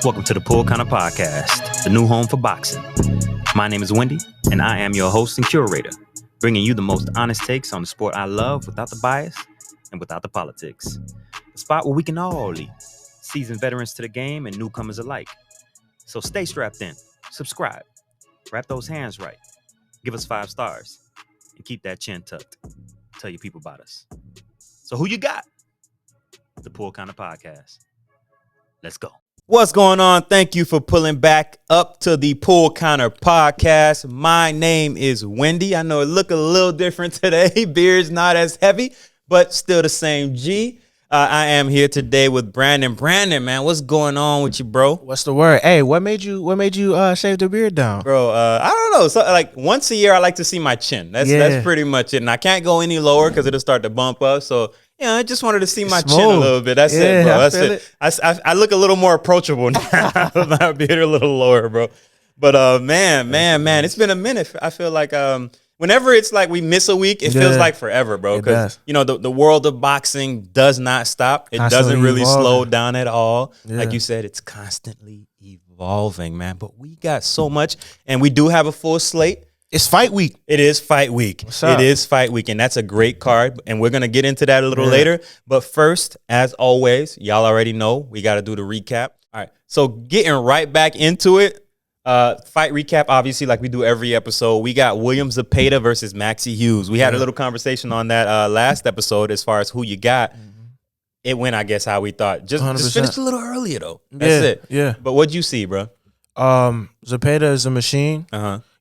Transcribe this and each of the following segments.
Welcome to the Pull Kinda Podcast, the new home for boxing. My name is Wendy, and I am your host and curator, bringing you the most honest takes on the sport I love without the bias and without the politics. A spot where we can all eat, seasoned veterans to the game and newcomers alike. So stay strapped in, subscribe, wrap those hands right, give us 5 stars, and keep that chin tucked. Tell your people about us. So who you got? The Pull Kinda Podcast. Let's go. What's going on? Thank you for pulling back up to the Pull Kinda Podcast. My name is Wendy. I know it look a little different today. Beard's not as heavy, but still the same G. I am here today with Brandon. Brandon, man, what's going on with you, bro? What's the word? Hey, what made you shave the beard down? Bro, I don't know. So, like, once a year, I like to see my chin. That's pretty much it. And I can't go any lower because it'll start to bump up. So, yeah, I just wanted to see my chin a little bit. That's it, bro. That's it. I look a little more approachable now. My beard a little lower, bro. But man, it's been a minute. I feel like whenever it's like we miss a week, it feels like forever, bro. Because you know the world of boxing does not stop. It doesn't really slow down at all. Yeah. Like you said, it's constantly evolving, man. But we got so much, and we do have a full slate. It's fight week. It is fight week. It is fight week, and that's a great card, and we're going to get into that a little later. But first, as always, y'all already know we got to do the recap. All right, so getting right back into it, fight recap, obviously, like we do every episode. We got William Zepeda versus Maxi Hughes. We had a little conversation on that last episode as far as who you got. It went, I guess, how we thought. Just finished a little earlier, though. That's it. Yeah. But what'd you see, bro? Zepeda is a machine.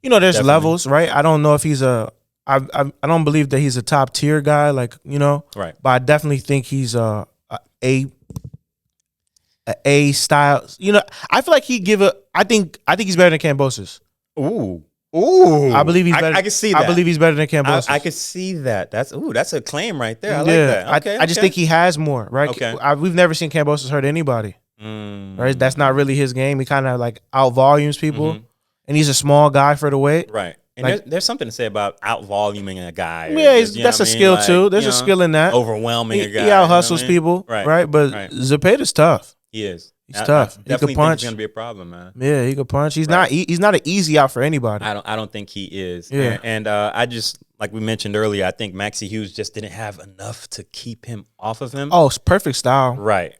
You know, there's levels, right? I don't know if he's I don't believe that he's a top tier guy, like, you know. Right. But I definitely think he's a style. You know, I feel like I think he's better than Kambosos. Ooh. I believe he's better. I can see that. I believe he's better than Kambosos. I can see that. That's a claim right there. I like that. Okay, I just think he has more, right? Okay. We've never seen Kambosos hurt anybody. Right? That's not really his game. He kind of like out volumes people. And he's a small guy for the weight. Right. And like, there's something to say about out-voluming a guy. Yeah, that's a skill, like, too. There's a skill in that. Overwhelming a guy. He out-hustles people, right? But Zepeda's tough. He is. He's tough. He definitely can punch. Think he's going to be a problem, man. Yeah, he can punch. He's not an easy out for anybody. I don't think he is. Yeah. And I just, like we mentioned earlier, I think Maxi Hughes just didn't have enough to keep him off of him. Oh, it's perfect style. Right.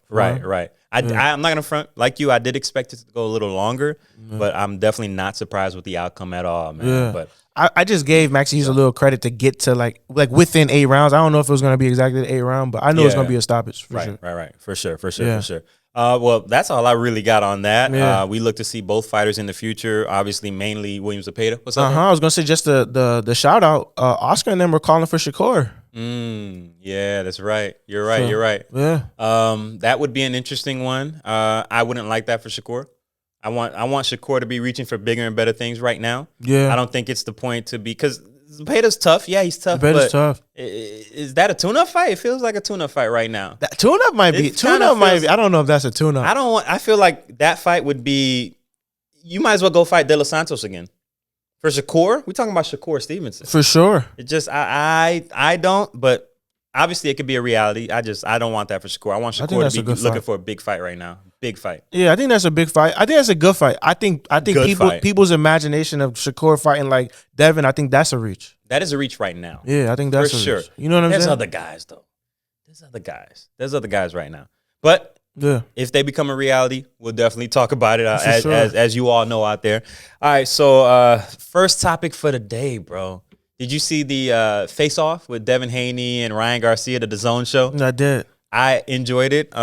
I'm not going to front. Like you, I did expect it to go a little longer, but I'm definitely not surprised with the outcome at all, man. Yeah. But I just gave Maxi Hughes a little credit to get to like within 8 rounds. I don't know if it was going to be exactly the 8 round, but I know it's going to be a stoppage for sure. Right. For sure. Well, that's all I really got on that. Yeah. We look to see both fighters in the future. Obviously, mainly William Zepeda. What's up? I was gonna say just the shout out. Oscar and them were calling for Shakur. Yeah, that's right. You're right. Yeah. That would be an interesting one. I wouldn't like that for Shakur. I want Shakur to be reaching for bigger and better things right now. Yeah. I don't think it's the point to be, because Zepeda's tough. Yeah, he's tough. Zepeda's tough. Is that a tune-up fight? It feels like a tune-up fight right now. That tune-up might be. I don't know if that's a tune-up. I feel like that fight would be. You might as well go fight De Los Santos again. For Shakur, we're talking about Shakur Stevenson. For sure. It just I don't, but obviously it could be a reality. I don't want that for Shakur. I want Shakur to be looking for a big fight right now. Big fight. Yeah, I think that's a big fight. I think that's a good fight. I think people's imagination of Shakur fighting like Devin, I think that's a reach. That is a reach right now. Yeah, I think that's for a sure. Reach. You know what I'm saying? There's other guys though. There's other guys right now. But yeah, if they become a reality, we'll definitely talk about it as you all know out there. All right, so first topic for the day, bro. Did you see the face-off with Devin Haney and Ryan Garcia, the DAZN show? I did. I enjoyed it.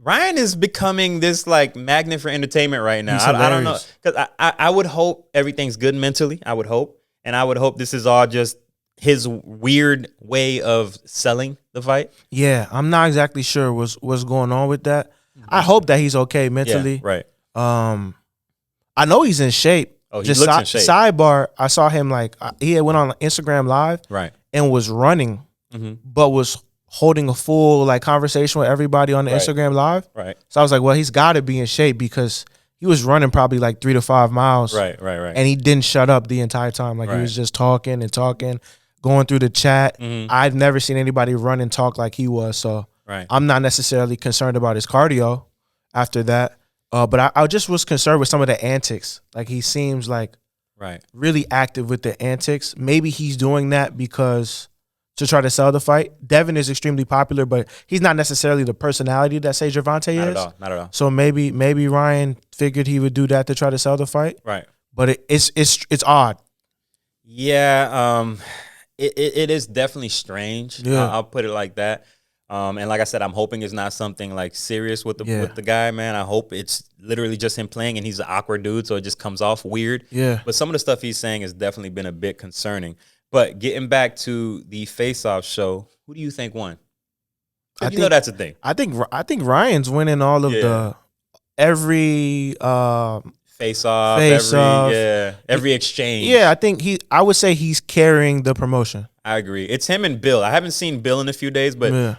Ryan is becoming this like magnet for entertainment right now. I don't know, because I would hope everything's good mentally. I would hope, and I would hope this is all just his weird way of selling the fight. Yeah, I'm not exactly sure what's going on with that. I hope that he's okay mentally. Yeah, right. I know he's in shape. Oh, he looks in shape. Sidebar, I saw him like he had went on Instagram Live, right, and was running, but was holding a full like conversation with everybody on the Instagram Live. Right. So I was like, well, he's got to be in shape because he was running probably like 3 to 5 miles. Right. And he didn't shut up the entire time. Like he was just talking and talking, going through the chat. I've never seen anybody run and talk like he was. So Right. I'm not necessarily concerned about his cardio after that. But I just was concerned with some of the antics. Like, he seems like really active with the antics. Maybe he's doing that because to try to sell the fight. Devin is extremely popular, but he's not necessarily the personality that say Gervonta is. Not at all. So maybe Ryan figured he would do that to try to sell the fight. Right. But it's odd. Yeah. It is definitely strange. Yeah. I'll put it like that. And like I said, I'm hoping it's not something like serious with the guy, man. I hope it's literally just him playing and he's an awkward dude, so it just comes off weird. Yeah. But some of the stuff he's saying has definitely been a bit concerning. But getting back to the face-off show, who do you think won? You know that's a thing. I think Ryan's winning all of the every face-off, every exchange. Yeah, I would say he's carrying the promotion. I agree. It's him and Bill. I haven't seen Bill in a few days, but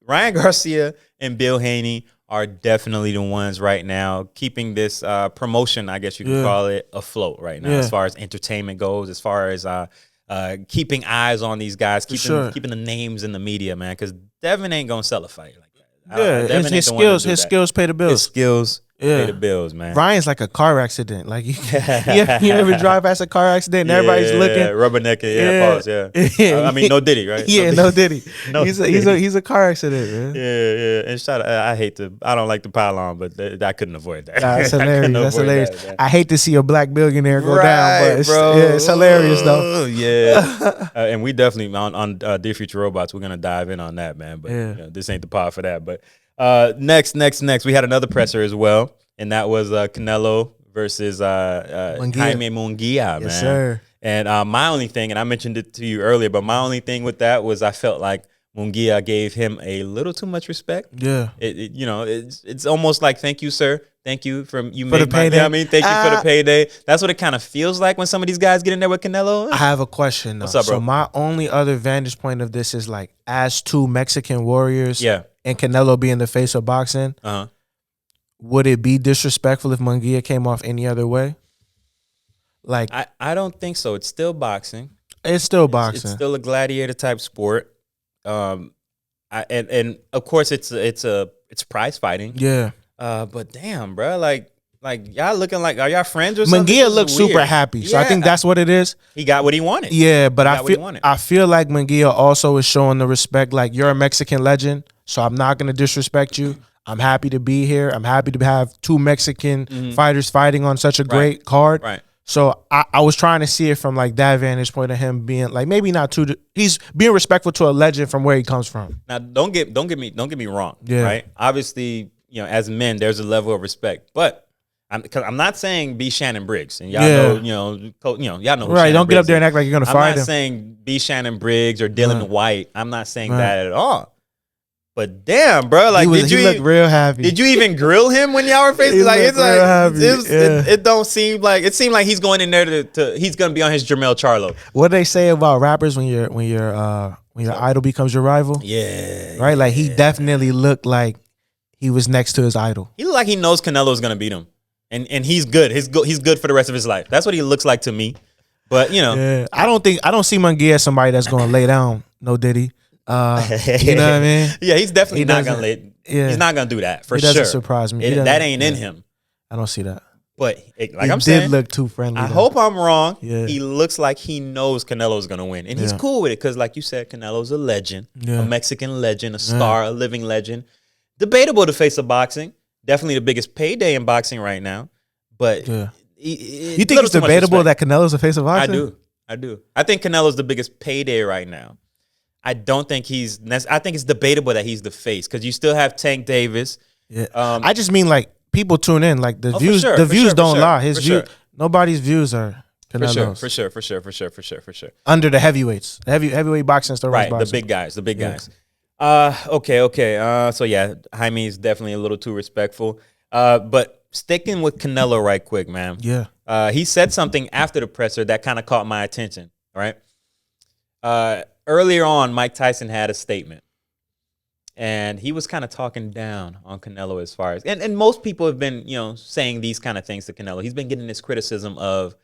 Ryan Garcia and Bill Haney are definitely the ones right now keeping this promotion, I guess you could call it, afloat right now, as far as entertainment goes, as far as keeping eyes on these guys, keeping the names in the media, man, because Devin ain't going to sell a fight like that. His skills pay the bills. His skills pay the bills, man. Ryan's like a car accident. Like, you ever drive past a car accident and everybody's looking? Rubbernecking, pause, I mean, no Diddy, right? No Diddy. He's a car accident, man. Yeah. And I don't like to pile on, but I couldn't avoid that. That's hilarious. That's hilarious. I hate to see a black billionaire go down, but it's hilarious, though. Yeah. And we definitely, on Dear Future Robots, we're going to dive in on that, man. But this ain't the pod for that. But next, we had another presser as well, and that was Canelo versus Jaime Munguia, man. Yes, sir. And my only thing, and I mentioned it to you earlier, but my only thing with that was I felt like Munguia gave him a little too much respect. Yeah. It's almost like, thank you, sir. Thank you for the payday. You know what I mean? Thank you for the payday. That's what it kind of feels like when some of these guys get in there with Canelo. I have a question, though. What's up, bro? So my only other vantage point of this is, like, as two Mexican warriors and Canelo being the face of boxing, would it be disrespectful if Munguia came off any other way? Like, I don't think so. It's still boxing. It's still boxing. It's still a gladiator type sport. And of course it's prize fighting. Yeah. But damn, bro, like y'all looking like, are y'all friends or something? Munguia looks super happy, so I think that's what it is. He got what he wanted. Yeah, but I feel like Munguia also is showing the respect. Like, you're a Mexican legend, so I'm not gonna disrespect you. I'm happy to be here. I'm happy to have two Mexican fighters fighting on such a great card. Right. So I was trying to see it from, like, that vantage point of him being, like, maybe not too. He's being respectful to a legend from where he comes from. Now, don't get me wrong. Yeah. Right. Obviously, as men, there's a level of respect, but I'm not saying be Shannon Briggs, and y'all know, y'all know. Right. Don't Briggs get up there and act like you're gonna fight him. I'm not saying be Shannon Briggs or Dylan White. I'm not saying that at all. But damn, bro, like, he looked real happy. Did you even grill him when y'all were facing? Like, it's like it don't seem like, it seemed like he's going in there to he's gonna be on his Jermell Charlo. What they say about rappers when your idol becomes your rival? Yeah, right. Like, he definitely looked like he was next to his idol. He looked like he knows Canelo's gonna beat him, and he's good. He's good for the rest of his life. That's what he looks like to me. But I don't see Munguia as somebody that's gonna lay down no Diddy. You know what I mean? Yeah, he's definitely not gonna he's not gonna do that for sure. He doesn't surprise me. That ain't in him. I don't see that. But I'm saying, did look too friendly. I hope I'm wrong. Yeah. He looks like he knows Canelo's gonna win, and he's cool with it because, like you said, Canelo's a legend, a Mexican legend, a star, a living legend. Debatable to face of boxing. Definitely the biggest payday in boxing right now. But you think it's debatable that Canelo's the face of boxing? I do. I think Canelo's the biggest payday right now. I don't think I think it's debatable that he's the face because you still have Tank Davis. Yeah. I just mean, like, people tune in. Like, the views don't lie. Nobody's views are Canelo's. For sure. Under the heavyweights. Heavyweight boxing still runs boxing. The big guys. Okay. So yeah, Jaime's definitely a little too respectful. But sticking with Canelo right quick, man. Yeah. He said something after the presser that kind of caught my attention, right? Earlier on, Mike Tyson had a statement, and he was kind of talking down on Canelo as far as, and most people have been, saying these kind of things to Canelo. He's been getting this criticism of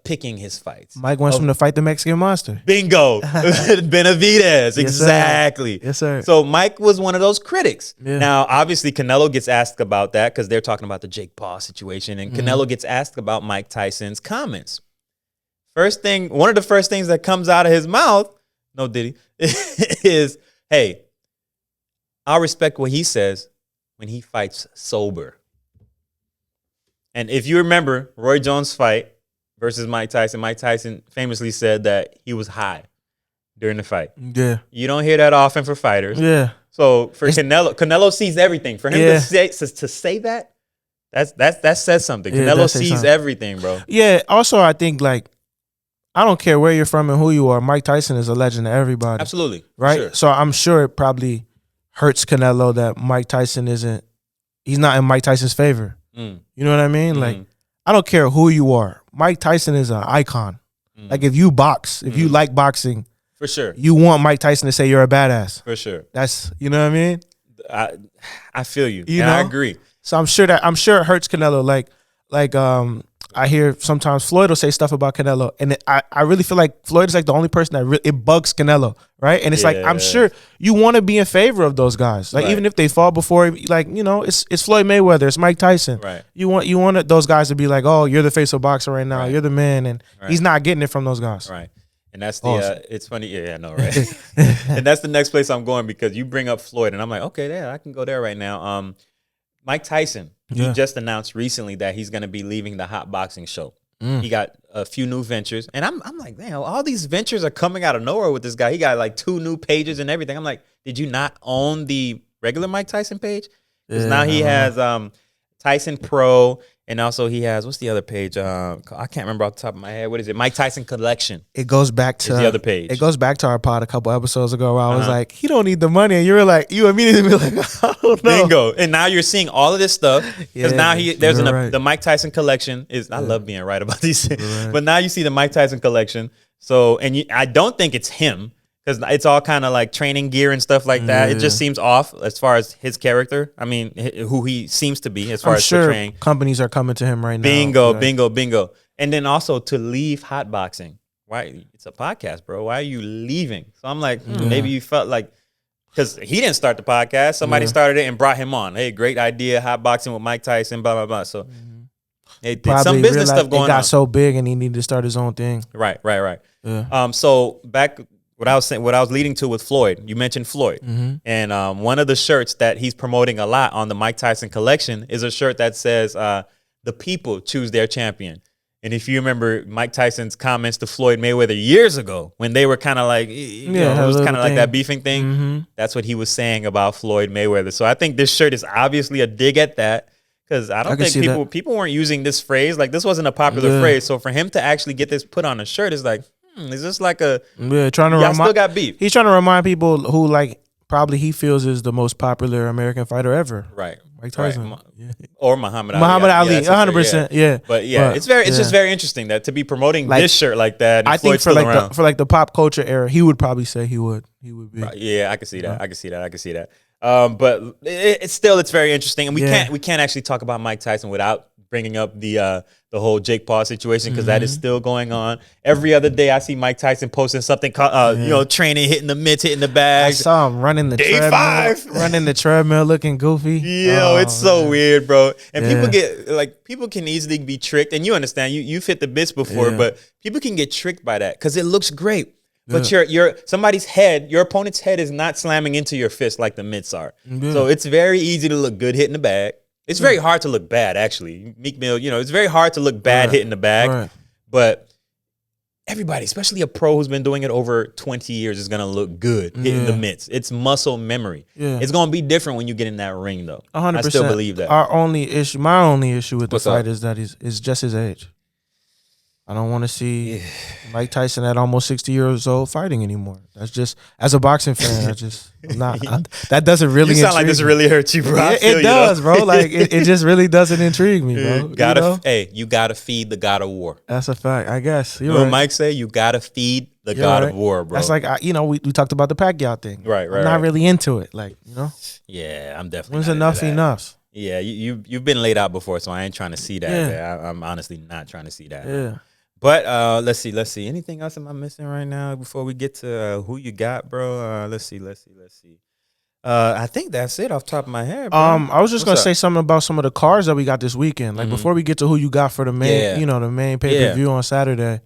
picking his fights. Mike wants him to fight the Mexican monster. Bingo. Benavidez. Exactly. Yes, sir. So Mike was one of those critics. Yeah. Now, obviously, Canelo gets asked about that because they're talking about the Jake Paul situation, and Canelo gets asked about Mike Tyson's comments. One of the first things that comes out of his mouth, no Diddy, is, hey, I'll respect what he says when he fights sober. And if you remember Roy Jones' fight versus Mike Tyson famously said that he was high during the fight. Yeah. You don't hear that often for fighters. Yeah. So for Canelo sees everything. For him to say that says something. Yeah, Canelo sees everything, bro. Yeah. Also, I think, like, I don't care where you're from and who you are, Mike Tyson is a legend to everybody. Absolutely. Right? Sure. So I'm sure it probably hurts Canelo that Mike Tyson he's not in Mike Tyson's favor. You know what I mean? Like, I don't care who you are. Mike Tyson is an icon. Like, if you box, if you like boxing, for sure, you want Mike Tyson to say you're a badass. For sure. That's, you know what I mean? I feel you. You and know? I agree. So I'm sure it hurts Canelo. Like I hear sometimes Floyd will say stuff about Canelo, and I really feel like Floyd is like the only person that it bugs Canelo, right? And it's like, I'm sure you want to be in favor of those guys, like even if they fall before, like, you know, it's Floyd Mayweather, it's Mike Tyson, right? You want those guys to be like, oh, you're the face of boxing right now, you're the man, and he's not getting it from those guys, right? And that's it's funny, yeah, I know, right? And that's the next place I'm going because you bring up Floyd, and I'm like, okay, yeah, I can go there right now. Mike Tyson. He just announced recently that he's going to be leaving the hot boxing show. He got a few new ventures. And I'm like, man, all these ventures are coming out of nowhere with this guy. He got like 2 new pages and everything. I'm like, did you not own the regular Mike Tyson page? Because now he has Tyson Pro, and also he has, what's the other page? I can't remember off the top of my head. What is it? Mike Tyson Collection. It goes back to the other page. It goes back to our pod a couple episodes ago where I was like, he don't need the money. And you immediately be like, I don't know. Bingo. And now you're seeing all of this stuff. Because now there's the Mike Tyson Collection. I love being right about these things. Right. But now you see the Mike Tyson Collection. So, I don't think it's him. Because it's all kind of like training gear and stuff like that. It just seems off as far as his character. I mean, who he seems to be as far as portraying. Companies are coming to him right now. Bingo. And then also to leave hot boxing. Why? It's a podcast, bro. Why are you leaving? So I'm like, maybe you felt like, because he didn't start the podcast. Somebody started it and brought him on. Hey, great idea, hot boxing with Mike Tyson, blah, blah, blah. So they did some business stuff going on. It got so big and he needed to start his own thing. Right. Yeah. So back... What I was leading to with Floyd, you mentioned Floyd. And one of the shirts that he's promoting a lot on the Mike Tyson collection is a shirt that says, the people choose their champion. And if you remember Mike Tyson's comments to Floyd Mayweather years ago, when they were kind of like, it was kind of like that beefing thing. That's what he was saying about Floyd Mayweather. So I think this shirt is obviously a dig at that. Because I don't think people weren't using this phrase. Like, this wasn't a popular phrase. So for him to actually get this put on a shirt is like, is this like a still got beef? He's trying to remind people who, like, probably he feels is the most popular American fighter ever. Right. Mike Tyson. Right. Or Muhammad Ali. Muhammad Ali, 100%. Yeah. But it's just very interesting that to be promoting this shirt like that. I think for the pop culture era, he would probably say he would be. Right. Yeah, I can see that. I can see that. But it's very interesting, and we can't actually talk about Mike Tyson without bringing up the whole Jake Paul situation, because that is still going on. Every other day I see Mike Tyson posting something called, training, hitting the mitts, hitting the bag. I saw him running the treadmill looking goofy. It's so weird, bro. And people can easily be tricked, and you understand, you've hit the bits before, but people can get tricked by that because it looks great. But your opponent's head is not slamming into your fist like the mitts are. So it's very easy to look good hitting the bag. It's very hard to look bad, actually. Meek Mill, it's very hard to look bad hitting the bag. Right. But everybody, especially a pro who's been doing it over 20 years, is going to look good hitting the mitts. It's muscle memory. Yeah. It's going to be different when you get in that ring, though. 100%. I still believe that. My only issue with the fight is that he's just his age. I don't want to see Mike Tyson at almost 60 years old fighting anymore. That's just, as a boxing fan, that doesn't really. You sound like this really hurts you, bro. It does, bro. Like it just really doesn't intrigue me, bro. You gotta feed the God of War. That's a fact, I guess. You know what Mike say? You gotta feed the God of War, bro. That's like we talked about the Pacquiao thing. Right. I'm not really into it, Yeah, I'm definitely. When's enough? Yeah, you've been laid out before, so I ain't trying to see that. Yeah. I'm honestly not trying to see that. Yeah. But let's see. Anything else am I missing right now before we get to who you got, bro? Let's see. I think that's it off the top of my head, bro. I was just gonna say something about some of the cards that we got this weekend. Like before we get to who you got for the main, the main pay-per-view on Saturday.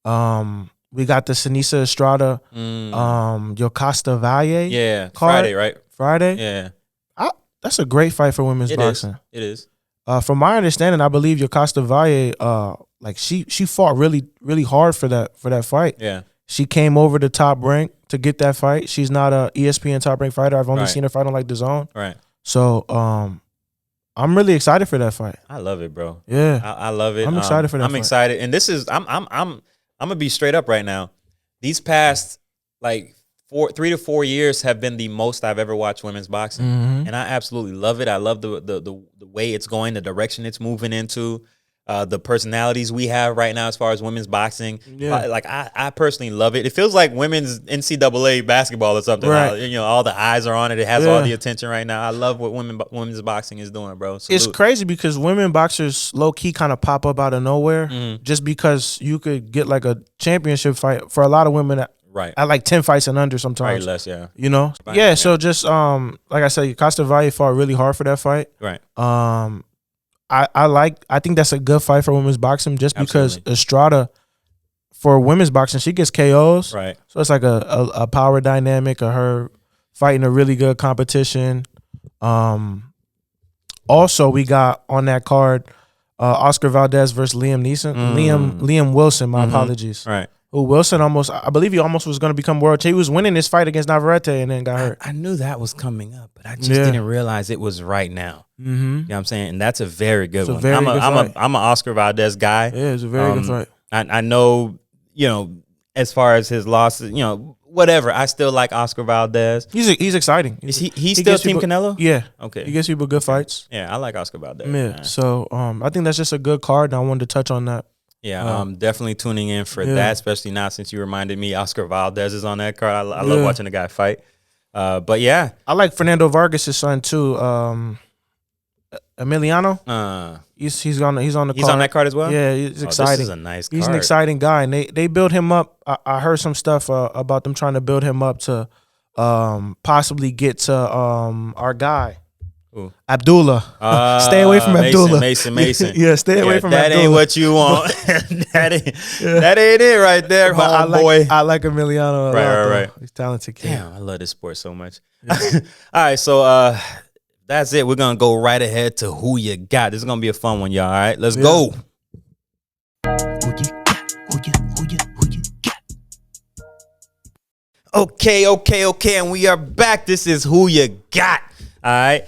We got the Sinisa Estrada, Yokasta Valle. Yeah, card. Friday, right? Friday. Yeah. That's a great fight for women's boxing. It is. From my understanding, I believe Yokasta Valle, she fought really, really hard for that fight. Yeah. She came over the top rank to get that fight. She's not a ESPN top rank fighter. I've only seen her fight on like DAZN. Right. So I'm really excited for that fight. I love it, bro. Yeah. I love it. I'm excited for that I'm fight. excited. And this is I'm gonna be straight up right now. These past like 3 to 4 years have been the most I've ever watched women's boxing. And I absolutely love it. I love the way it's going, the direction it's moving into. The personalities we have right now as far as women's boxing. Yeah. Like I personally love it. It feels like women's NCAA basketball or something. Right. All the eyes are on it. It has all the attention right now. I love what women's boxing is doing, bro. Salute. It's crazy because women boxers low key kind of pop up out of nowhere just because you could get like a championship fight for a lot of women at like 10 fights and under sometimes. Probably less, yeah. Yeah, so just like I said, Costa Valle fought really hard for that fight. Right. I think that's a good fight for women's boxing just because Estrada for women's boxing, she gets KOs. Right. So it's like a power dynamic of her fighting a really good competition. Also, we got on that card Oscar Valdez versus Liam Neeson. Liam Wilson, my apologies. Right. Who Wilson I believe he almost was going to become world champion. He was winning this fight against Navarrete and then got hurt. I knew that was coming up, but I just didn't realize it was right now. You know what I'm saying? And that's a very good one. I'm an Oscar Valdez guy. Yeah, it's a very good fight. I know, as far as his losses, whatever. I still like Oscar Valdez. He's exciting. Is he still Team Canelo? Yeah. Okay. He gives people good fights. Yeah, I like Oscar Valdez. Yeah. Man. So I think that's just a good card, and I wanted to touch on that. Yeah, I'm definitely tuning in for that, especially now since you reminded me Oscar Valdez is on that card. I love watching the guy fight. But yeah. I like Fernando Vargas' son too. Emiliano. He's on the card. He's on that card as well? Yeah, he's exciting. This is a nice card. He's an exciting guy. And they build him up. I heard some stuff about them trying to build him up to possibly get to our guy. Ooh. Abdullah. Stay away from Abdullah. Mason. Yeah, stay away from that Abdullah. That ain't what you want. that ain't it right there, boy. I like Emiliano a lot. Right. He's a talented kid. Damn, I love this sport so much. Yeah. All right, so that's it. We're going to go right ahead to who you got. This is going to be a fun one, y'all. All right, let's go. Who you got? Okay, and we are back. This is who you got. All right.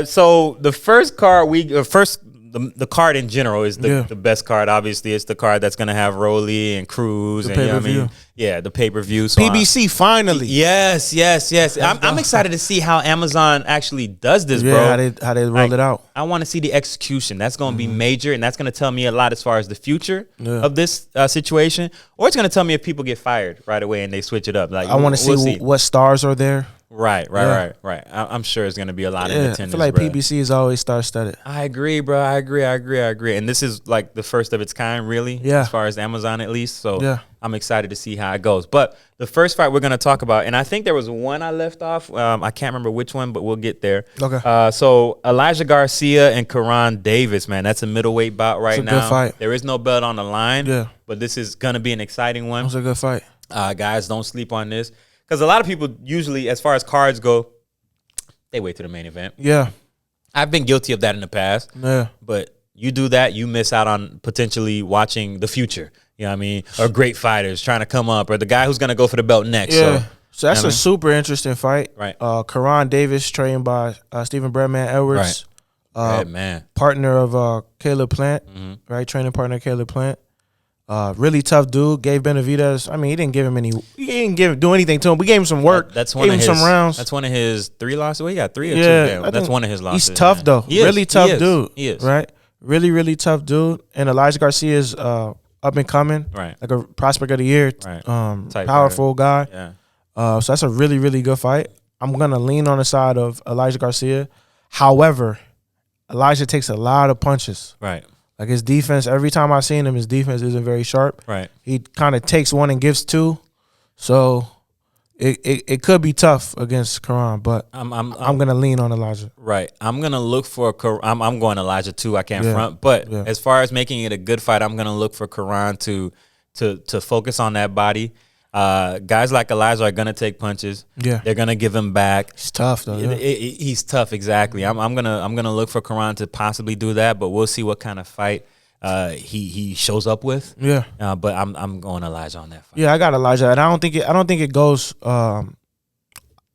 So the first card the card in general is the best card. Obviously, it's the card that's gonna have Rolly and Cruz and the pay-per-view. So PBC finally. Yes. I'm excited to see how Amazon actually does this, bro. How they roll it out. I want to see the execution. That's gonna be major, and that's gonna tell me a lot as far as the future of this situation. Or it's gonna tell me if people get fired right away and they switch it up. Like I want to see what stars are there. Right. I'm sure it's going to be a lot of attendance. I feel like PBC is always star-studded. I agree, bro. I agree. And this is like the first of its kind, really, as far as Amazon at least. So I'm excited to see how it goes. But the first fight we're going to talk about, and I think there was one I left off. I can't remember which one, but we'll get there. Okay. So Elijah Garcia and Karan Davis, man, that's a middleweight bout right now. Good fight. There is no belt on the line, but this is going to be an exciting one. It's a good fight. Guys, don't sleep on this. Because a lot of people usually, as far as cards go, they wait to the main event. Yeah. I've been guilty of that in the past. Yeah. But you do that, you miss out on potentially watching the future. You know what I mean? Or great fighters trying to come up, or the guy who's going to go for the belt next. Yeah. So that's a super interesting fight. Right. Karan Davis, trained by Stephen Breadman Edwards. Right. Man. Partner of Caleb Plant. Right. Training partner of Caleb Plant. Really tough dude. Gave Benavidez. I mean, he didn't do anything to him. We gave him some work. That's one of his some rounds. That's one of his 3 losses. Well, he got 3 or 2. That's one of his losses. He's tough though. Really tough dude. He is. Right. Really tough dude. And Elijah Garcia is up and coming. Right. Like a prospect of the year. Right. Powerful guy. Yeah. So that's a really good fight. I'm gonna lean on the side of Elijah Garcia. However, Elijah takes a lot of punches. Right. Like his defense, every time I've seen him, his defense isn't very sharp. Right. He kind of takes one and gives two. So it could be tough against Karan, but I'm gonna lean on Elijah. Right. I'm gonna look for I'm going Elijah too. I can't front. But as far as making it a good fight, I'm gonna look for Karan to focus on that body. Guys like Elijah are gonna take punches. Yeah, they're gonna give him back. He's tough though. Yeah. He's tough, exactly. I'm gonna look for Karan to possibly do that, but we'll see what kind of fight he shows up with. Yeah. But I'm going Elijah on that fight. Yeah, I got Elijah, and I don't think it goes to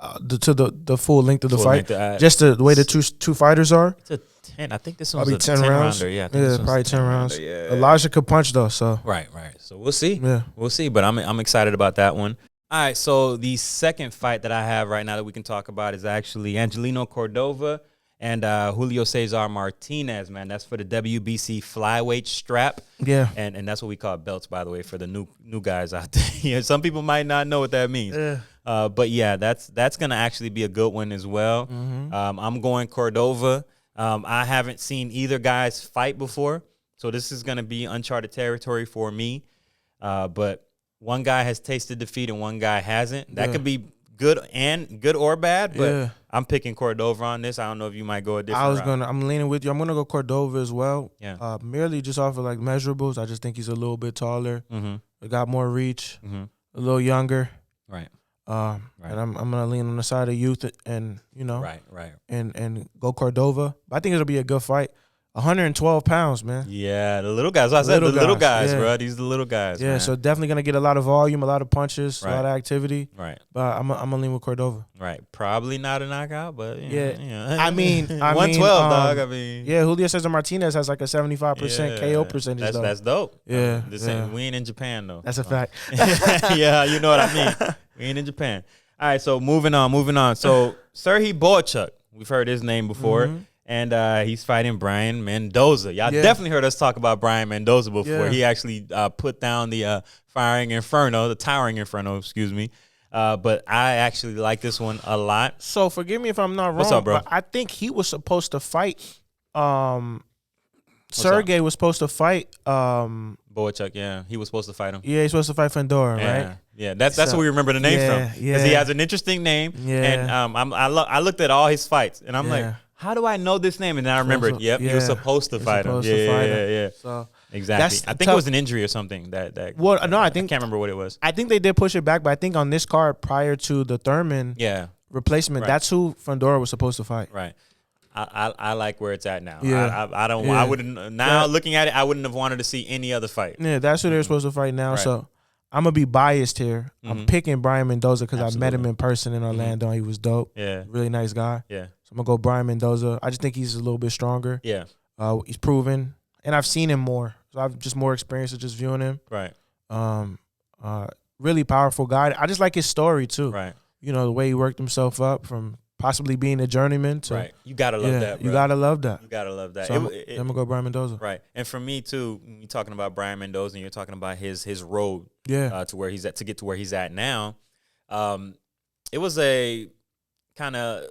the full length of the fight. Just the way the two fighters are. It's a 10. I think this one's a 10 rounder. Yeah, probably 10 rounds. Yeah. Elijah could punch though, so right. So we'll see. Yeah, we'll see. But I'm excited about that one. All right. So the second fight that I have right now that we can talk about is actually Angelino Cordova and Julio Cesar Martinez. Man, that's for the WBC flyweight strap. Yeah, and that's what we call belts, by the way, for the new guys out there. Yeah, some people might not know what that means. Yeah. But yeah, that's gonna actually be a good one as well. Mm-hmm. I'm going Cordova. I haven't seen either guys fight before, so this is going to be uncharted territory for me. But one guy has tasted defeat and one guy hasn't. That could be good or bad, but I'm picking Cordova on this. I don't know if you might go a different route. I'm leaning with you. I'm gonna go Cordova as well. Yeah. Merely just off of like measurables. I just think he's a little bit taller. Mm-hmm. Got more reach. Mm-hmm. A little younger. Right. Right. And I'm gonna lean on the side of youth and right. And go Cordova. But I think it'll be a good fight. 112 pounds, man. Yeah, the little guys. I said the little guys, bro. These are the little guys. Yeah, man. So definitely gonna get a lot of volume, a lot of punches, a lot of activity. Right. But I'm gonna lean with Cordova. Right. Probably not a knockout, but I mean 112, dog. I mean, Julio Cesar Martinez has like a 75% KO percentage. That's dope. Yeah. We ain't in Japan though. That's a fact. Yeah, you know what I mean. We ain't in Japan. All right, so moving on. So Serhii Boychuk, we've heard his name before. Mm-hmm. And he's fighting Brian Mendoza. Y'all definitely heard us talk about Brian Mendoza before. Yeah. He actually put down the towering inferno, excuse me. But I actually like this one a lot. So forgive me if I'm not wrong. What's up, bro? But I think he was supposed to fight. Sergey was supposed to fight. Boychuk, yeah. He was supposed to fight him. Yeah, he's supposed to fight Fandora, right? Yeah, that's what we remember the name from. Because he has an interesting name. Yeah. And I looked at all his fights, and I'm like, how do I know this name? And then I remembered, he was supposed to fight him. Yeah. So exactly. I think it was an injury or something. I can't remember what it was. I think they did push it back, but I think on this card prior to the Thurman replacement, that's who Fandora was supposed to fight. Right. I like where it's at now. Yeah. I wouldn't looking at it, I wouldn't have wanted to see any other fight. Yeah, that's who they're supposed to fight now. Right. So I'm gonna be biased here. Mm-hmm. I'm picking Brian Mendoza because I met him in person in Orlando. Mm-hmm. He was dope. Yeah. Really nice guy. Yeah. So I'm gonna go Brian Mendoza. I just think he's a little bit stronger. Yeah. He's proven. And I've seen him more. So I've just more experience of just viewing him. Right. Really powerful guy. I just like his story too. Right. You know, the way he worked himself up from possibly being a journeyman to You gotta love that, bro. You gotta love that. You gotta love that. So I'm gonna go Brian Mendoza. Right. And for me too, you're talking about Brian Mendoza and you're talking about his road to where he's at, to get to where he's at now. It was a kind of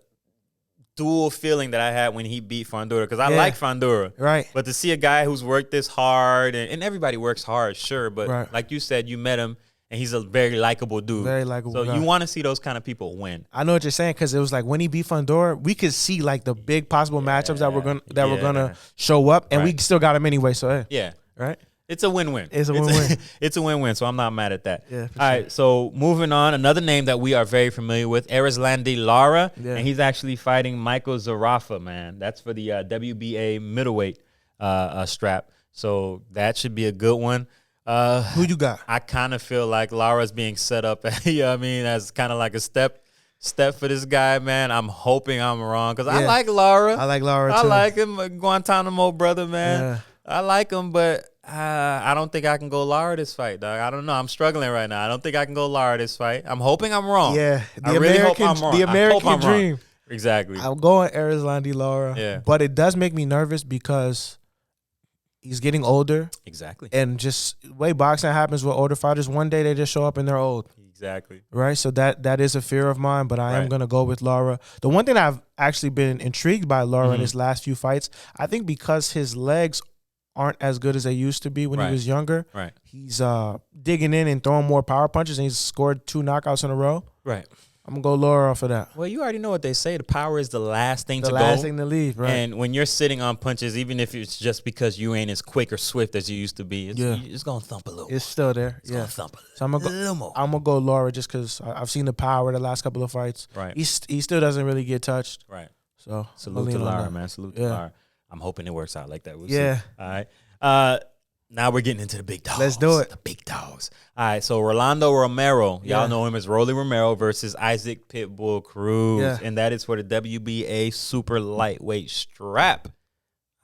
dual feeling that I had when he beat Fandora, because I like Fandora. Right. But to see a guy who's worked this hard, and everybody works hard, sure, but like you said, you met him. And he's a very likable dude. Very likable guy. You want to see those kind of people win. I know what you're saying, because it was like when he beat Fandora, we could see like the big possible matchups that were gonna show up, and we still got him anyway. So right. It's a win-win. It's a win-win. It's a win-win. So I'm not mad at that. Yeah. All right. So moving on, another name that we are very familiar with, Erislandy Lara, and he's actually fighting Michael Zarafa. Man, that's for the WBA middleweight strap. So that should be a good one. Who you got? I kind of feel like Lara's being set up, as kind of like a step for this guy, man. I'm hoping I'm wrong, because I like Lara. I like Lara too. I like him, Guantanamo brother, man. Yeah. I like him, but I don't think I can go Lara this fight, dog. I don't know. I'm struggling right now. I don't think I can go Lara this fight. I'm hoping I'm wrong. Yeah, I really hope I'm wrong. The American dream. Exactly. I'm going Erislandy Lara. Yeah. But it does make me nervous because he's getting older. Exactly. And just the way boxing happens with older fighters, one day they just show up and they're old. Exactly. Right? So that is a fear of mine, but I am going to go with Lara. The one thing I've actually been intrigued by Lara in his last few fights, I think because his legs aren't as good as they used to be when he was younger. Right. He's digging in and throwing more power punches, and he's scored 2 knockouts in a row. Right. I'm going to go lower off of that. Well, you already know what they say. The power is the last thing to go. The last thing to leave, right. And when you're sitting on punches, even if it's just because you ain't as quick or swift as you used to be, it's going to thump a little more. It's still there. It's going to thump so a little more. I'm going to go lower just because I've seen the power the last couple of fights. Right. He still doesn't really get touched. Right. So salute to Lara, man. Salute to Lara. I'm hoping it works out like that. We'll see. All right. Now we're getting into the big dogs. Let's do it. The big dogs. All right, so Rolando Romero, y'all know him as Rolly Romero versus Isaac Pitbull Cruz. Yeah. And that is for the WBA super lightweight strap.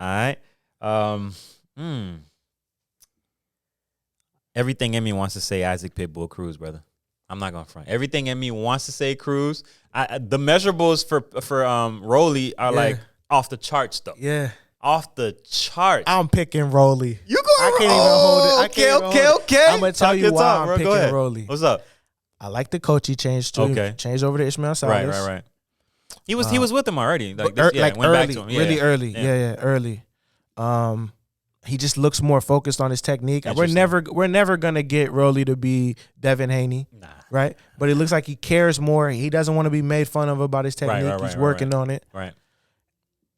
All right. Everything in me wants to say Isaac Pitbull Cruz, brother. I'm not going to front. Everything in me wants to say Cruz. The measurables for Rolly are like off the charts, though. Yeah. Off the charts. I'm picking Rolly. You go. I can't even hold it. Okay. I'm gonna tell you why I'm picking Rolly. What's up? I like the coach he changed to. Okay. Changed over to Ismael Salas. Right. He was with him already. Went early, back to him. Really early. Yeah, early. He just looks more focused on his technique. We're never gonna get Rolly to be Devin Haney. Nah. Right? But it looks like he cares more. He doesn't want to be made fun of about his technique. He's working on it. Right.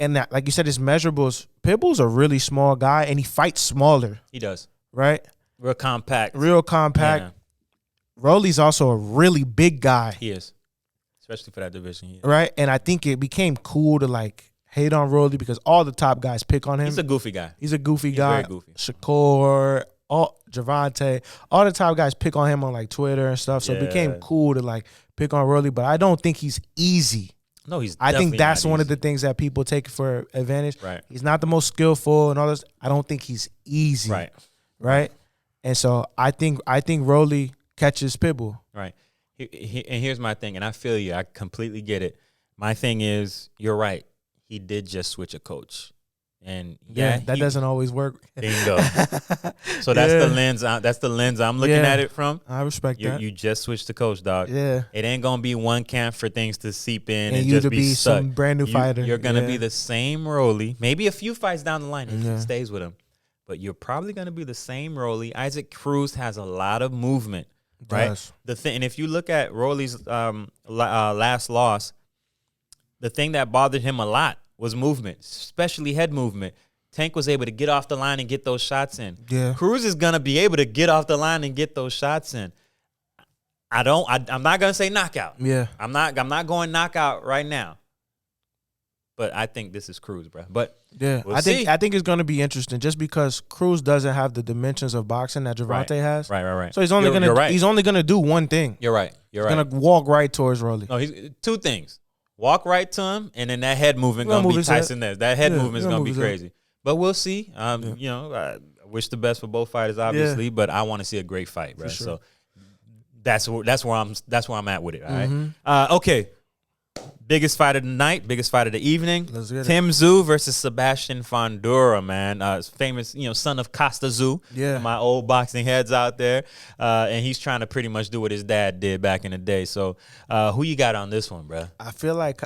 And that, like you said, his measurables. Pitbull's a really small guy, and he fights smaller. He does. Right? Real compact. Yeah. Rolly's also a really big guy. He is. Especially for that division. Right? And I think it became cool to, like, hate on Rolly because all the top guys pick on him. He's a goofy guy. He's a goofy guy. Very goofy. Shakur, Javante, all the top guys pick on him on, like, Twitter and stuff. So it became cool to, like, pick on Rolly. But I don't think he's easy. No, he's. I think that's one of the things that people take for advantage. Right. He's not the most skillful and all this. I don't think he's easy. Right. And so I think Rolly catches Pitbull. Right. And here's my thing, and I feel you. I completely get it. My thing is, you're right. He did just switch a coach. And that doesn't always work. Bingo. So that's the lens. That's the lens I'm looking at it from. I respect that. You just switched the coach, dog. Yeah. It ain't gonna be one camp for things to seep in and you just to be stuck. Some brand new fighter. You're gonna be the same Rolly. Maybe a few fights down the line if he stays with him, but you're probably gonna be the same Rolly. Isaac Cruz has a lot of movement, right? The thing, and if you look at Rolly's last loss, the thing that bothered him a lot was movement, especially head movement. Tank was able to get off the line and get those shots in. Yeah. Cruz is gonna be able to get off the line and get those shots in. I'm not gonna say knockout. Yeah. I'm not going knockout right now. But I think this is Cruz, bro. But I think it's gonna be interesting just because Cruz doesn't have the dimensions of boxing that Javante has. Right. So he's only gonna do one thing. You're right. He's gonna walk right towards Rolly. No, he's two things. Walk right to him, and then that head movement gonna be Tyson Ness. That head movement is gonna be crazy. But we'll see. You know, I wish the best for both fighters, obviously. But I want to see a great fight, bro. Sure. So that's where I'm at with it. All right. Okay. Biggest fight of the night, biggest fight of the evening. Tim Tszyu versus Sebastian Fundora, man. Famous, son of Costa Tszyu. Yeah. My old boxing heads out there. And he's trying to pretty much do what his dad did back in the day. So who you got on this one, bro? I feel like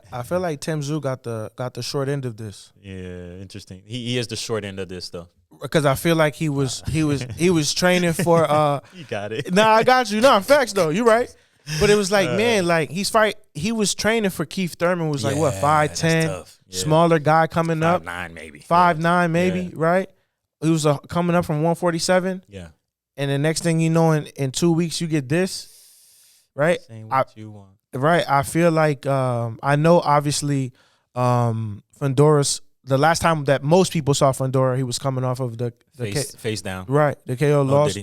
Tim Tszyu got the short end of this. Yeah, interesting. He is the short end of this though. Because I feel like he was training for You got it. Nah, I got you. No, facts though. You're right. But it was like, man, like he was training for Keith Thurman, was like, what, 5'10", smaller guy coming up. 5'9", maybe. 5'9", maybe, right? He was coming up from 147. Yeah. And the next thing you know, in 2 weeks, you get this, right? Saying what you want. Right. I feel like, I know, obviously, Fundora's, the last time that most people saw Fundora, he was coming off of the face down. Right. The KO loss.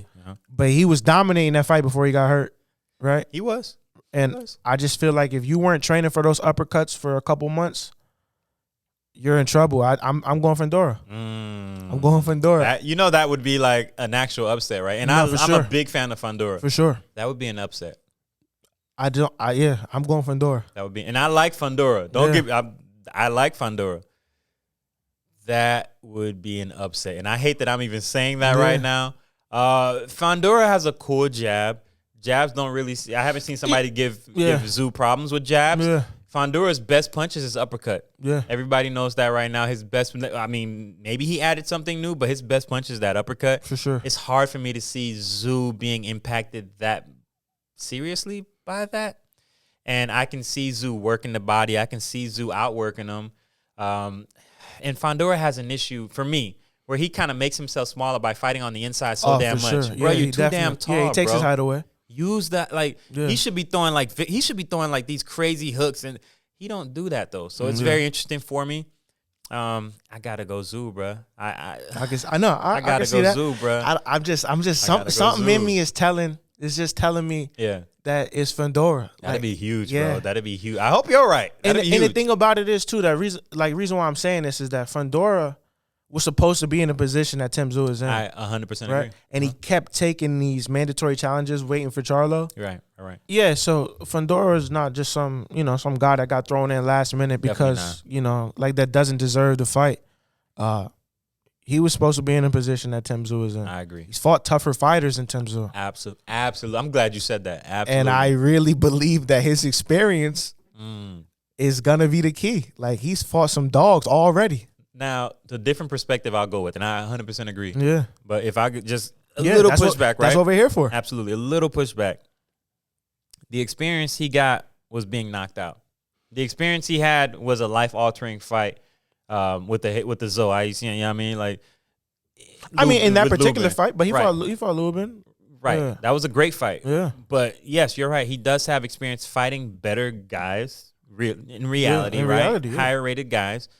But he was dominating that fight before he got hurt. Right, he was, and I just feel like if you weren't training for those uppercuts for a couple months, you're in trouble. I'm going Fundora. I'm going Fundora. That would be like an actual upset, right? And I'm a big fan of Fundora. For sure, that would be an upset. I'm going Fundora. That would be, and I like Fundora. I like Fundora. That would be an upset, and I hate that I'm even saying that right now. Fundora has a cool jab. Jabs don't really see. I haven't seen somebody give Tszyu problems with jabs. Yeah. Fundura's best punch is his uppercut. Yeah. Everybody knows that right now. His best, I mean, maybe he added something new, but his best punch is that uppercut. For sure. It's hard for me to see Zoo being impacted that seriously by that. And I can see Zoo working the body. I can see Zoo outworking him. And Fundura has an issue, for me, where he kind of makes himself smaller by fighting on the inside so damn much. Sure. Bro, yeah, you're too damn tall, Yeah, he takes his height away. Use that, like, he should be throwing like these crazy hooks, and he don't do that though. So it's very interesting for me. I gotta go Zoo, bro. I gotta go Zoo, bro. I'm just something in me is telling me that it's Fundura. That'd be huge, bro. That'd be huge. I hope you're right. And the thing about it is too, that reason why I'm saying this is that Fundura was supposed to be in the position that Tim Tszyu is in. I 100% agree. And he kept taking these mandatory challenges, waiting for Charlo. Right, all right. Yeah, so Fundura is not just some guy that got thrown in last minute because, like that doesn't deserve the fight. He was supposed to be in a position that Tim Tszyu is in. I agree. He's fought tougher fighters than Tim Tszyu. Absolutely. I'm glad you said that. Absolutely. And I really believe that his experience is going to be the key. Like, he's fought some dogs already. Now, the different perspective I'll go with, and I 100% agree. Yeah. But if I could just a little pushback, right? That's what we're here for. Absolutely. A little pushback. The experience he got was being knocked out. The experience he had was a life-altering fight with the Zoe. You know what I mean? Like, in that particular fight, but he fought Lubin. Right. Yeah. That was a great fight. Yeah. But, yes, you're right. He does have experience fighting better guys in reality, right? Higher-rated guys.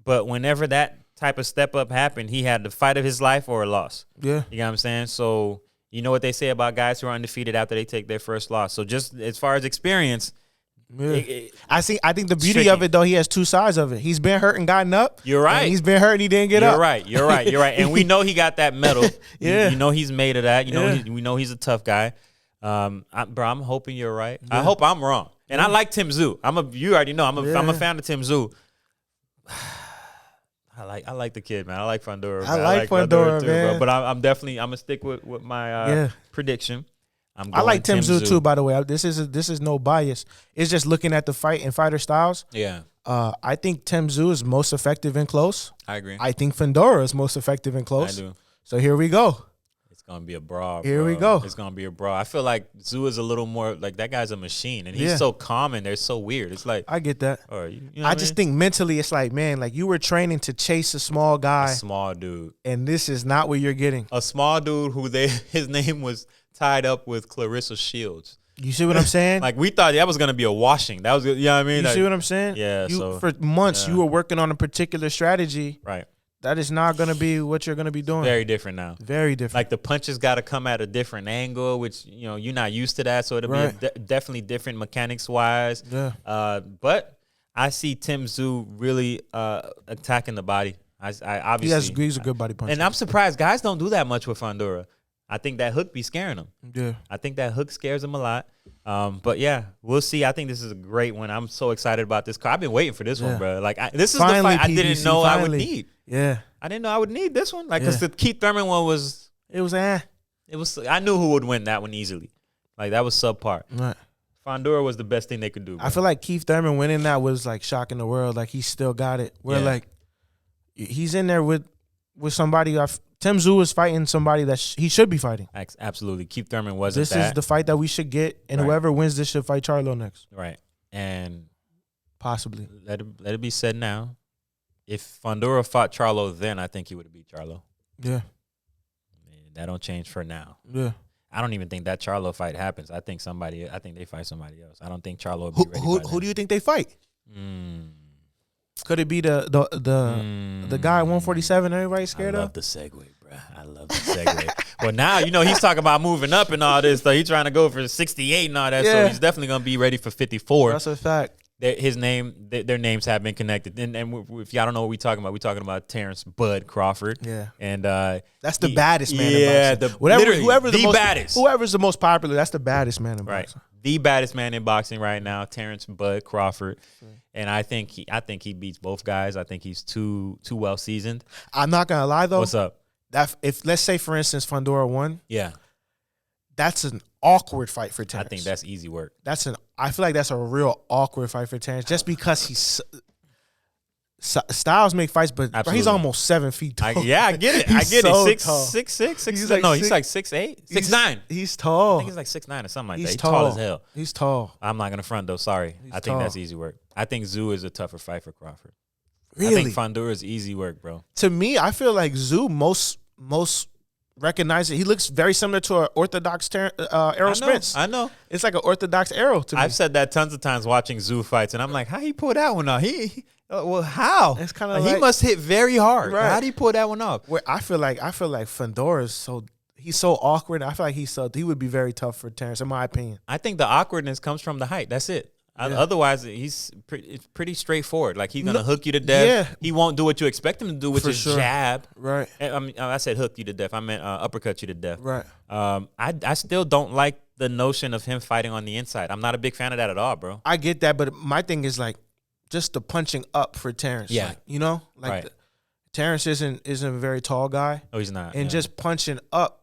But whenever that type of step up happened, he had the fight of his life or a loss. Yeah. You know what I'm saying? So you know what they say about guys who are undefeated after they take their first loss. So just as far as experience, I think the beauty of it though, he has two sides of it. He's been hurt and gotten up. You're right. He's been hurt and he didn't get up. You're right. And we know he got that medal. Yeah. You know he's made of that. We know he's a tough guy. I'm hoping you're right. Yeah. I hope I'm wrong. And I like Tim Tszyu. You already know I'm a fan of Tim Tszyu. I like the kid, man. I like Fundura. I like Fundura too, man. Bro. But I'm gonna stick with my prediction. I like Tim Tszyu too, by the way. This is no bias. It's just looking at the fight and fighter styles. Yeah. I think Tim Tszyu is most effective in close. I agree. I think Fundura is most effective in close. I do. So here we go. It's gonna be a brawl. Here we go. It's gonna be a brawl. I feel like Tszyu is a little more like that guy's a machine, and he's so calm and they're so weird. It's like I get that. Or I just think mentally, it's like, man, like you were training to chase a small guy, a small dude, and this is not what you're getting. A small dude who his name was tied up with Clarissa Shields. You see what I'm saying? Like we thought that was gonna be a washing. That was, you know what I mean? You see what I'm saying? Yeah. For months you were working on a particular strategy. Right. That is not going to be what you're going to be doing. Very different now. Very different. Like the punches got to come at a different angle, which you're not used to that. So it'll be definitely different mechanics wise. Yeah. But I see Tim Tszyu really attacking the body. I obviously he's a good body puncher. And I'm surprised guys don't do that much with Fundura. I think that hook be scaring him. Yeah. I think that hook scares him a lot. But yeah, we'll see. I think this is a great one. I'm so excited about this card. I've been waiting for this one, bro. Like this is the fight I didn't know I would need. Yeah. I didn't know I would need this one. Like, because the Keith Thurman one was... It was I knew who would win that one easily. Like, that was subpar. Right. Fundura was the best thing they could do, bro. I feel like Keith Thurman winning that was, like, shocking the world. Like, he still got it. Where, like, he's in there with somebody... Tim Tszyu is fighting somebody that he should be fighting. Absolutely. Keith Thurman wasn't This is the fight that we should get, and whoever wins this should fight Charlo next. Right. And... Possibly. Let it be said now. If Fundura fought Charlo then, I think he would have beat Charlo. Yeah. That don't change for now. Yeah. I don't even think that Charlo fight happens. I think they fight somebody else. I don't think Charlo would be ready. Who do you think they fight? Could it be the guy at 147 everybody's scared of? I love the segue, bro. I love the segue. Well, now, he's talking about moving up and all this. So he's trying to go for 68 and all that. So he's definitely going to be ready for 54. That's a fact. Their names have been connected. And if y'all don't know what we're talking about Terrence Bud Crawford. Yeah. And that's the baddest man in boxing. Whoever's the most popular, that's the baddest man in boxing. The baddest man in boxing right now, Terrence Bud Crawford. And I think he beats both guys. I think he's too well seasoned. I'm not gonna lie though. What's up? If let's say for instance Fundura won. Yeah. that's an awkward fight for Terrence. I think that's easy work. I feel like that's a real awkward fight for Terrence, just because he's styles make fights, but bro, he's almost 7 feet tall. I get it. I get so it. tall. 6'6", He's like he's like 6'8", 6'9". He's tall. I think he's like 6'9" or something like that. He's tall. tall as hell. He's tall. I'm not gonna front though. Sorry, I think tall. that's easy work. I think Zoo is a tougher fight for Crawford. Really? I think Fondura is easy work, bro. To me, I feel like Zoo most recognize it. He looks very similar to an orthodox Errol Spence. I know. It's like an orthodox Errol to me. I've said that tons of times watching Zoo fights, and I'm like, how he pull that one off? How? It's kind of he must hit very hard. Right. How do you pull that one off? Where I feel like Fondura is he's so awkward. I feel like he would be very tough for Terrence, in my opinion. I think the awkwardness comes from the height. That's it. Yeah. Otherwise, it's pretty straightforward. Like, he's gonna hook you to death. Yeah. He won't do what you expect him to do, which is jab. Right. I said hook you to death. I meant uppercut you to death. Right. I still don't like the notion of him fighting on the inside. I'm not a big fan of that at all, bro. I get that, but my thing is like just the punching up for Terrence. Yeah. Like, you know, like right. Terrence isn't a very tall guy. Oh, he's not. And just punching up.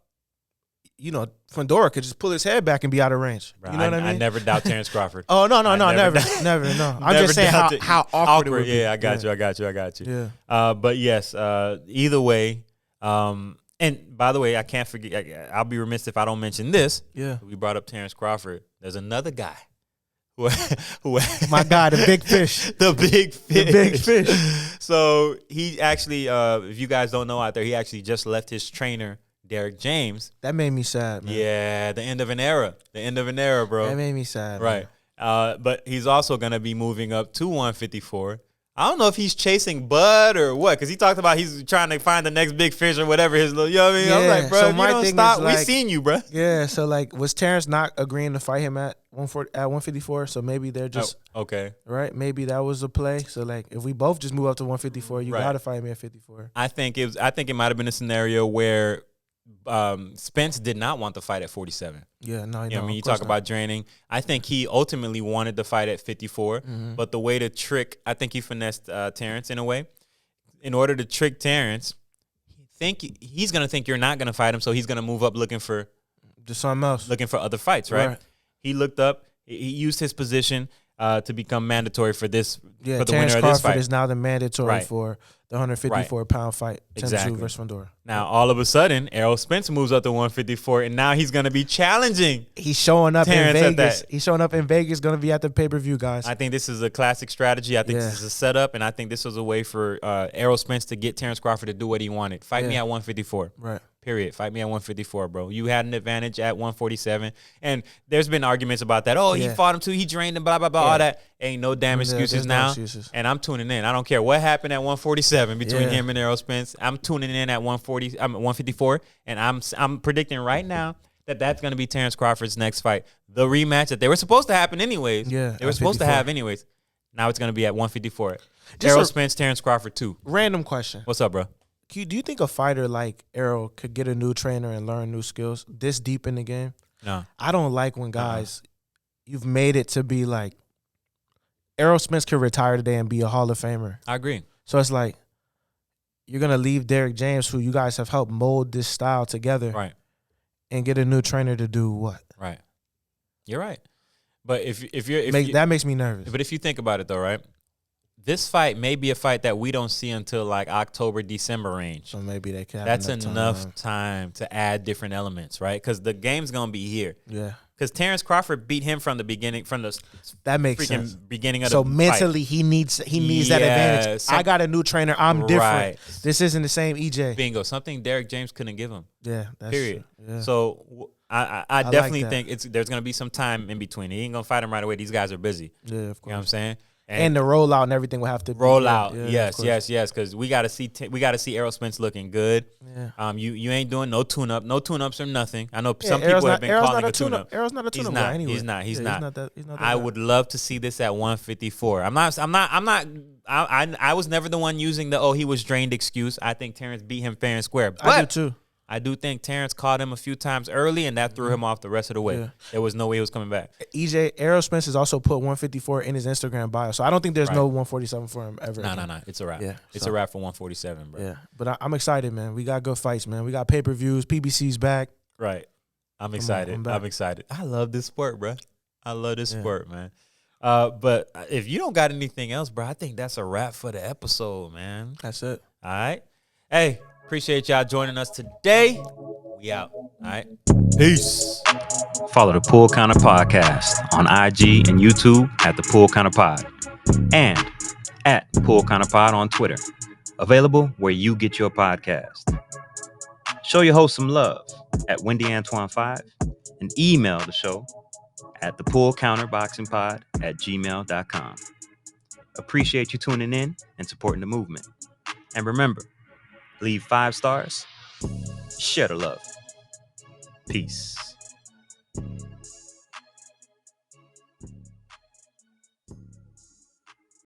You know, Fondura could just pull his head back and be out of range. Bro, you know what I mean? I never doubt Terrence Crawford. Oh, no, never, no. I'm just saying how awkward it would be. Yeah, I got you. Yeah. But yes, either way, and by the way, I can't forget, I'll be remiss if I don't mention this. Yeah. We brought up Terrence Crawford. There's another guy. My guy, the big fish. The big fish. The big fish. So he actually, if you guys don't know out there, he actually just left his trainer, Derek James. That made me sad, man. Yeah, the end of an era. The end of an era, bro. That made me sad, right. But he's also going to be moving up to 154. I don't know if he's chasing Bud or what, because he talked about he's trying to find the next big fish or whatever his little, you know what I mean? Yeah, I'm like, bro, so if you don't stop, we seen you, bro. Yeah, so like, was Terrence not agreeing to fight him at 154? So maybe they're just okay, right? Maybe that was a play. So like, if we both just move up to 154, you got to fight me at 54. I think it might have been a scenario where Spence did not want the fight at 47. Yeah, no, you know what I mean? You talk about draining. I think he ultimately wanted the fight at 54, but the way to trick, I think he finessed Terrence in a way. In order to trick Terrence, he's going to think you're not going to fight him, so he's going to move up looking for just something else, looking for other fights, right? He looked up, he used his position to become mandatory for this. Yeah, for the Terrence winner of this Crawford fight is now the mandatory for the 154-pound fight. Exactly. versus Fondura. Now, all of a sudden, Errol Spence moves up to 154, and now he's going to be challenging. He's showing up Terrence in Vegas. He's showing up in Vegas, going to be at the pay-per-view, guys. I think this is a classic strategy. I think this is a setup, and I think this was a way for Errol Spence to get Terrence Crawford to do what he wanted. Fight me at 154. Right. Period. Fight me at 154, bro. You had an advantage at 147. And there's been arguments about that. Oh, he fought him too. He drained him, blah, blah, blah, all that. Ain't no damn excuses now. No excuses. And I'm tuning in. I don't care what happened at 147 between him and Errol Spence. I'm tuning in at 154. And I'm predicting right now that that's going to be Terrence Crawford's next fight. The rematch that they were supposed to happen anyways. Yeah. They were supposed to have anyways. Now it's going to be at 154. Errol Spence, Terrence Crawford 2. Random question. What's up, bro? Do you think a fighter like Errol could get a new trainer and learn new skills this deep in the game? No. I don't like when guys, you've made it to be like, Errol Spence could retire today and be a Hall of Famer. I agree. So it's like, you're going to leave Derek James, who you guys have helped mold this style together, right, and get a new trainer to do what? Right. You're right. But if that makes me nervous. But if you think about it though, right? This fight may be a fight that we don't see until like October, December range. So maybe they can. That's enough time to add different elements, right? Because the game's gonna be here. Yeah. Because Terrence Crawford beat him from the beginning, that makes sense. Beginning of so the mentally, fight. he needs that advantage. I got a new trainer. I'm different. Right. This isn't the same EJ. Bingo. Something Derek James couldn't give him. Yeah. That's period. True. Yeah. So I definitely think there's gonna be some time in between. He ain't gonna fight him right away. These guys are busy. Yeah, of course. You know what I'm saying? And the rollout and everything will have to roll out. Yes. Because we got to see Errol Spence looking good. Yeah. You ain't doing no tune-ups or nothing. I know some people have been calling a tune-up. Errol's not a tune-up guy anyway. He's not. He's not that I would love to see this at 154. I was never the one using the he was drained excuse. I think Terrence beat him fair and square. But I do too. I do think Terrence caught him a few times early, and that threw him off the rest of the way. Yeah. There was no way he was coming back. Errol Spence has also put 154 in his Instagram bio, so I don't think there's no 147 for him ever. No. It's a wrap. Yeah, it's a wrap for 147, bro. Yeah, but I'm excited, man. We got good fights, man. We got pay-per-views. PBC's back. Right. I'm excited. I'm excited. I love this sport, bro. I love this sport, man. But if you don't got anything else, bro, I think that's a wrap for the episode, man. That's it. All right. Hey, appreciate y'all joining us today. We out. All right. Peace. Follow the Pool Counter Podcast on IG and YouTube at the Pool Counter Pod and at Pool Counter Pod on Twitter. Available where you get your podcast. Show your host some love at WendyAntoine5 and email the show at thepoolcounterboxingpod@gmail.com. Appreciate you tuning in and supporting the movement. And remember, leave 5 stars, share the love. Peace.